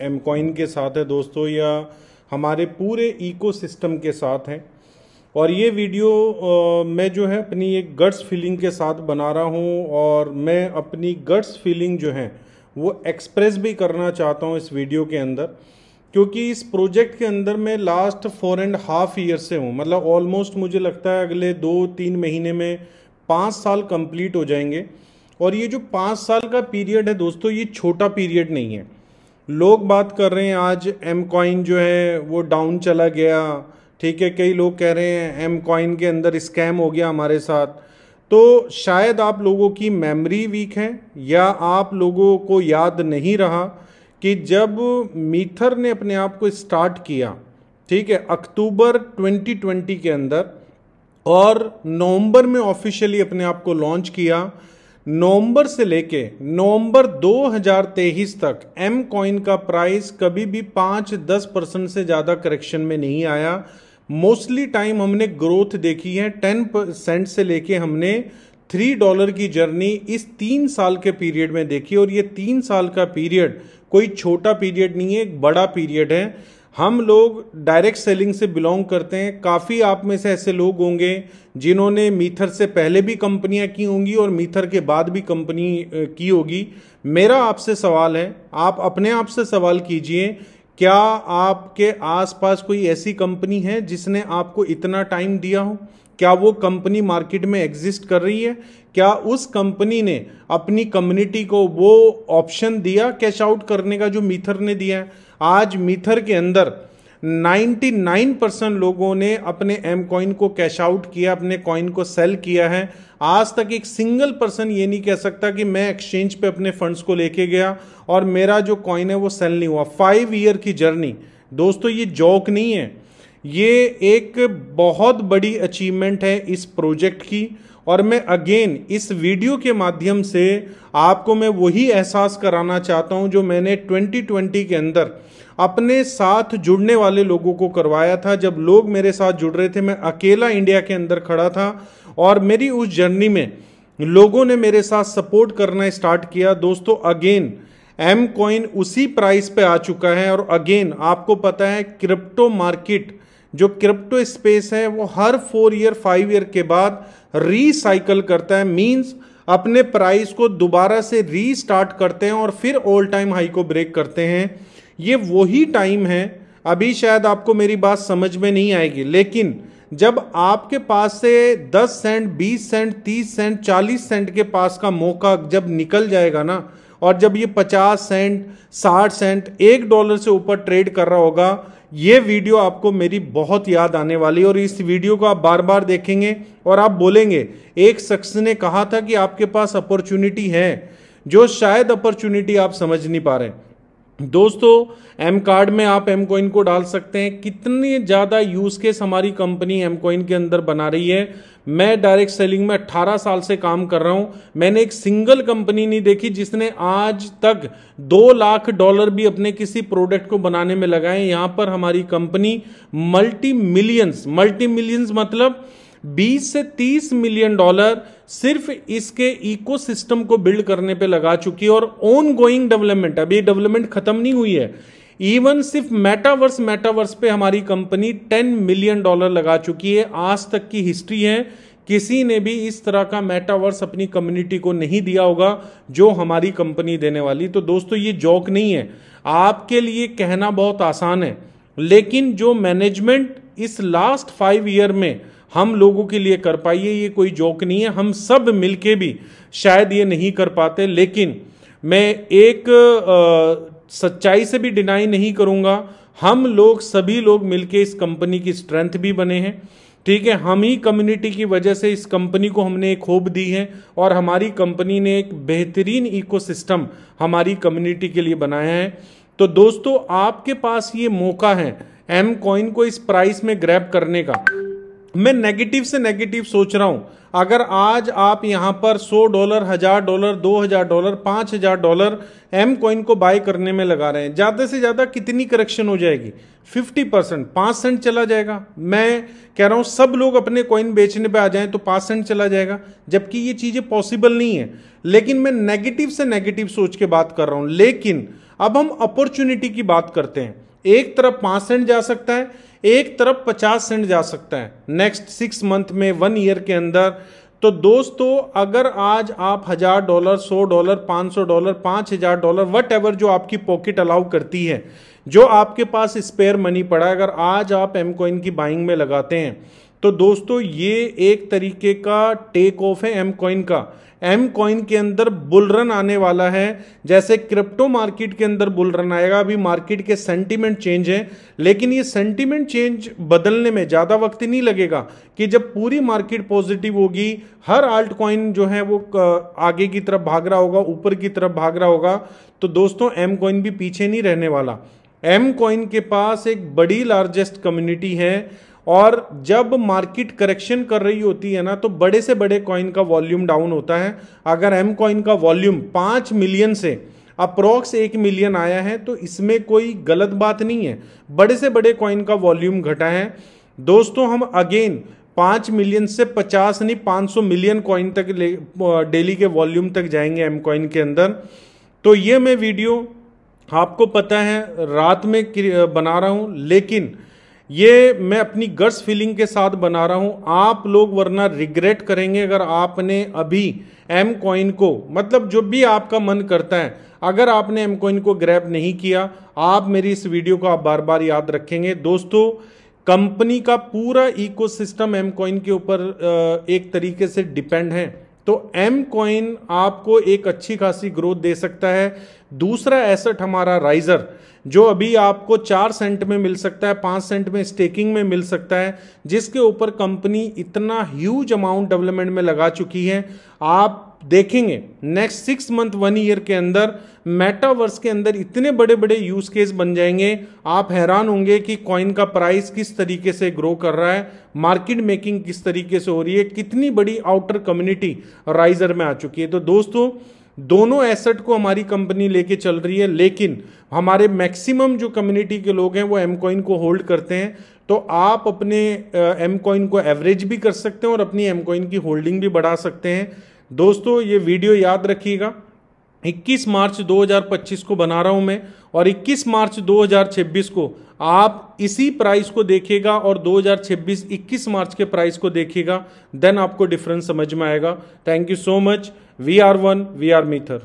M coin के साथ है दोस्तों, या हमारे पूरे इकोसिस्टम के साथ हैं। और ये वीडियो मैं जो है अपनी एक गट्स फीलिंग के साथ बना रहा हूँ, और मैं अपनी गट्स फीलिंग जो है वो एक्सप्रेस भी करना चाहता हूँ इस वीडियो के अंदर, क्योंकि इस प्रोजेक्ट के अंदर मैं लास्ट 4.5 ईयर से हूँ। मतलब ऑलमोस्ट मुझे लगता है अगले 2-3 महीने में 5 साल कंप्लीट हो जाएंगे। और ये जो 5 साल का पीरियड है दोस्तों, ये छोटा पीरियड नहीं है। लोग बात कर रहे हैं आज एम कॉइन जो है वो डाउन चला गया, ठीक है। कई लोग कह रहे हैं एम कॉइन के अंदर स्कैम हो गया हमारे साथ। तो शायद आप लोगों की मेमोरी वीक है, या आप लोगों को याद नहीं रहा कि जब मीथर ने अपने आप को स्टार्ट किया, ठीक है, अक्टूबर 2020 के अंदर, और नवंबर में ऑफिशियली अपने आप को लॉन्च किया। नवंबर से लेके नवंबर 2023 तक एम कॉइन का प्राइस कभी भी 5-10% से ज़्यादा करेक्शन में नहीं आया। मोस्टली टाइम हमने ग्रोथ देखी है। 10% से लेके हमने $3 की जर्नी इस 3 साल के पीरियड में देखी। और ये 3 साल का पीरियड कोई छोटा पीरियड नहीं है, एक बड़ा पीरियड है। हम लोग डायरेक्ट सेलिंग से बिलोंग करते हैं। काफ़ी आप में से ऐसे लोग होंगे जिन्होंने मीथर से पहले भी कंपनियां की होंगी और मीथर के बाद भी कंपनी की होगी। मेरा आपसे सवाल है, आप अपने आप से सवाल कीजिए, क्या आपके आसपास कोई ऐसी कंपनी है जिसने आपको इतना टाइम दिया हो? क्या वो कंपनी मार्केट में एग्जिस्ट कर रही है? क्या उस कंपनी ने अपनी कम्युनिटी को वो ऑप्शन दिया कैश आउट करने का जो मीथर ने दिया है? आज मीथर के अंदर 99% लोगों ने अपने एम कॉइन को कैश आउट किया, अपने कॉइन को सेल किया है। आज तक एक सिंगल पर्सन ये नहीं कह सकता कि मैं एक्सचेंज पे अपने फंड्स को लेके गया और मेरा जो कॉइन है वो सेल नहीं हुआ। 5 ईयर की जर्नी दोस्तों, ये जोक नहीं है, ये एक बहुत बड़ी अचीवमेंट है इस प्रोजेक्ट की। और मैं अगेन इस वीडियो के माध्यम से आपको मैं वही एहसास कराना चाहता हूं जो मैंने 2020 के अंदर अपने साथ जुड़ने वाले लोगों को करवाया था। जब लोग मेरे साथ जुड़ रहे थे, मैं अकेला इंडिया के अंदर खड़ा था, और मेरी उस जर्नी में लोगों ने मेरे साथ सपोर्ट करना स्टार्ट किया। दोस्तों अगेन एम कॉइन उसी प्राइस पे आ चुका है। और अगेन आपको पता है क्रिप्टो मार्केट, जो क्रिप्टो स्पेस है, वो हर 4 ईयर 5 ईयर के बाद रीसाइकल करता है। मींस अपने प्राइस को दोबारा से रीस्टार्ट करते हैं और फिर ऑल टाइम हाई को ब्रेक करते हैं। ये वही टाइम है। अभी शायद आपको मेरी बात समझ में नहीं आएगी, लेकिन जब आपके पास से 10 सेंट, 20 सेंट, 30 सेंट, 40 सेंट के पास का मौका जब निकल जाएगा ना, और जब ये 50 सेंट, 60 सेंट, $1 से ऊपर ट्रेड कर रहा होगा, ये वीडियो आपको मेरी बहुत याद आने वाली है। और इस वीडियो को आप बार बार देखेंगे और आप बोलेंगे एक शख्स ने कहा था कि आपके पास अपॉर्चुनिटी है, जो शायद अपॉर्चुनिटी आप समझ नहीं पा रहे। दोस्तों एम कार्ड में आप एम कॉइन को डाल सकते हैं। कितनी ज़्यादा यूज केस हमारी कंपनी एम कॉइन के अंदर बना रही है। मैं डायरेक्ट सेलिंग में 18 साल से काम कर रहा हूं। मैंने एक सिंगल कंपनी नहीं देखी जिसने आज तक $2 लाख भी अपने किसी प्रोडक्ट को बनाने में लगाए। यहां पर हमारी कंपनी मल्टी मिलियंस मतलब 20 से 30 मिलियन डॉलर सिर्फ इसके इकोसिस्टम को बिल्ड करने पे लगा चुकी है। और ऑन गोइंग डेवलपमेंट, अभी डेवलपमेंट खत्म नहीं हुई है। इवन सिर्फ मेटावर्स पे हमारी कंपनी $10 मिलियन लगा चुकी है। आज तक की हिस्ट्री है, किसी ने भी इस तरह का मेटावर्स अपनी कम्युनिटी को नहीं दिया होगा जो हमारी कंपनी देने वाली। तो दोस्तों ये जोक नहीं है, आपके लिए कहना बहुत आसान है, लेकिन जो मैनेजमेंट इस लास्ट 5 ईयर में हम लोगों के लिए कर पाई है, ये कोई जोक नहीं है। हम सब मिलके भी शायद ये नहीं कर पाते, लेकिन मैं एक सच्चाई से भी डिनाई नहीं करूंगा, हम लोग सभी लोग मिलके इस कंपनी की स्ट्रेंथ भी बने हैं, ठीक है। हम ही कम्युनिटी की वजह से इस कंपनी को हमने एक होप दी है, और हमारी कंपनी ने एक बेहतरीन इकोसिस्टम हमारी कम्युनिटी के लिए बनाया है। तो दोस्तों आपके पास ये मौका है एम कॉइन को इस प्राइस में ग्रैब करने का। मैं नेगेटिव से नेगेटिव सोच रहा हूं। अगर आज आप यहां पर $100, $1000, $2000, $5000 एम कॉइन को बाय करने में लगा रहे हैं, ज्यादा से ज्यादा कितनी करेक्शन हो जाएगी? 50%, 5 सेंट चला जाएगा। मैं कह रहा हूं सब लोग अपने कॉइन बेचने पे आ जाएं तो 5 सेंट चला जाएगा, जबकि ये चीजें पॉसिबल नहीं है। लेकिन मैं नेगेटिव से नेगेटिव सोच के बात कर रहा हूं। लेकिन अब हम अपॉर्चुनिटी की बात करते हैं। एक तरफ 5 सेंट जा सकता है, एक तरफ 50 सेंट जा सकता है नेक्स्ट 6 मंथ में, 1 ईयर के अंदर। तो दोस्तों अगर आज आप $1000, $100, $500, $5000, वट एवर जो आपकी पॉकेट अलाउ करती है, जो आपके पास स्पेयर मनी पड़ा है, अगर आज आप एम कॉइन की बाइंग में लगाते हैं तो दोस्तों ये एक तरीके का टेक ऑफ है एम कॉइन का। एम कॉइन के अंदर बुल रन आने वाला है, जैसे क्रिप्टो मार्केट के अंदर बुल रन आएगा। अभी मार्केट के सेंटीमेंट चेंज है, लेकिन ये सेंटीमेंट चेंज बदलने में ज़्यादा वक्त नहीं लगेगा कि जब पूरी मार्केट पॉजिटिव होगी, हर आल्ट कॉइन जो है वो आगे की तरफ भाग रहा होगा, ऊपर की तरफ भाग रहा होगा, तो दोस्तों एम कॉइन भी पीछे नहीं रहने वाला। एम कॉइन के पास एक बड़ी लार्जेस्ट कम्युनिटी है, और जब मार्केट करेक्शन कर रही होती है ना, तो बड़े से बड़े कॉइन का वॉल्यूम डाउन होता है। अगर एम कॉइन का वॉल्यूम 5 मिलियन से अप्रोक्स 1 मिलियन आया है तो इसमें कोई गलत बात नहीं है, बड़े से बड़े कॉइन का वॉल्यूम घटा है। दोस्तों हम अगेन 5 मिलियन से 50 नहीं 500 मिलियन कॉइन तक डेली के वॉल्यूम तक जाएंगे एम कॉइन के अंदर। तो ये मैं वीडियो आपको पता है रात में बना रहा हूं, लेकिन ये मैं अपनी गट्स फीलिंग के साथ बना रहा हूं। आप लोग वरना रिग्रेट करेंगे अगर आपने अभी एम कॉइन को, मतलब जो भी आपका मन करता है, अगर आपने एम कॉइन को ग्रैब नहीं किया, आप मेरी इस वीडियो को आप बार बार याद रखेंगे। दोस्तों कंपनी का पूरा इकोसिस्टम एम कॉइन के ऊपर एक तरीके से डिपेंड है, तो एम कॉइन आपको एक अच्छी खासी ग्रोथ दे सकता है। दूसरा एसेट हमारा राइजर, जो अभी आपको 4 सेंट में मिल सकता है, 5 सेंट में स्टेकिंग में मिल सकता है, जिसके ऊपर कंपनी इतना ह्यूज अमाउंट डेवलपमेंट में लगा चुकी है। आप देखेंगे नेक्स्ट 6 मंथ 1 ईयर के अंदर मेटावर्स के अंदर इतने बड़े बड़े यूज केस बन जाएंगे, आप हैरान होंगे कि कॉइन का प्राइस किस तरीके से ग्रो कर रहा है, मार्केट मेकिंग किस तरीके से हो रही है, कितनी बड़ी आउटर कम्युनिटी राइजर में आ चुकी है। तो दोस्तों दोनों एसेट को हमारी कंपनी लेके चल रही है, लेकिन हमारे मैक्सिमम जो कम्युनिटी के लोग हैं वो एम कॉइन को होल्ड करते हैं। तो आप अपने एम कॉइन को एवरेज भी कर सकते हैं और अपनी एम कॉइन की होल्डिंग भी बढ़ा सकते हैं। दोस्तों ये वीडियो याद रखिएगा, 21 मार्च 2025 को बना रहा हूं मैं, और 21 मार्च 2026 को आप इसी प्राइस को देखिएगा और 2026 21 मार्च के प्राइस को देखिएगा, देन आपको डिफरेंस समझ में आएगा। Thank you so much. We are one, we are मीथर।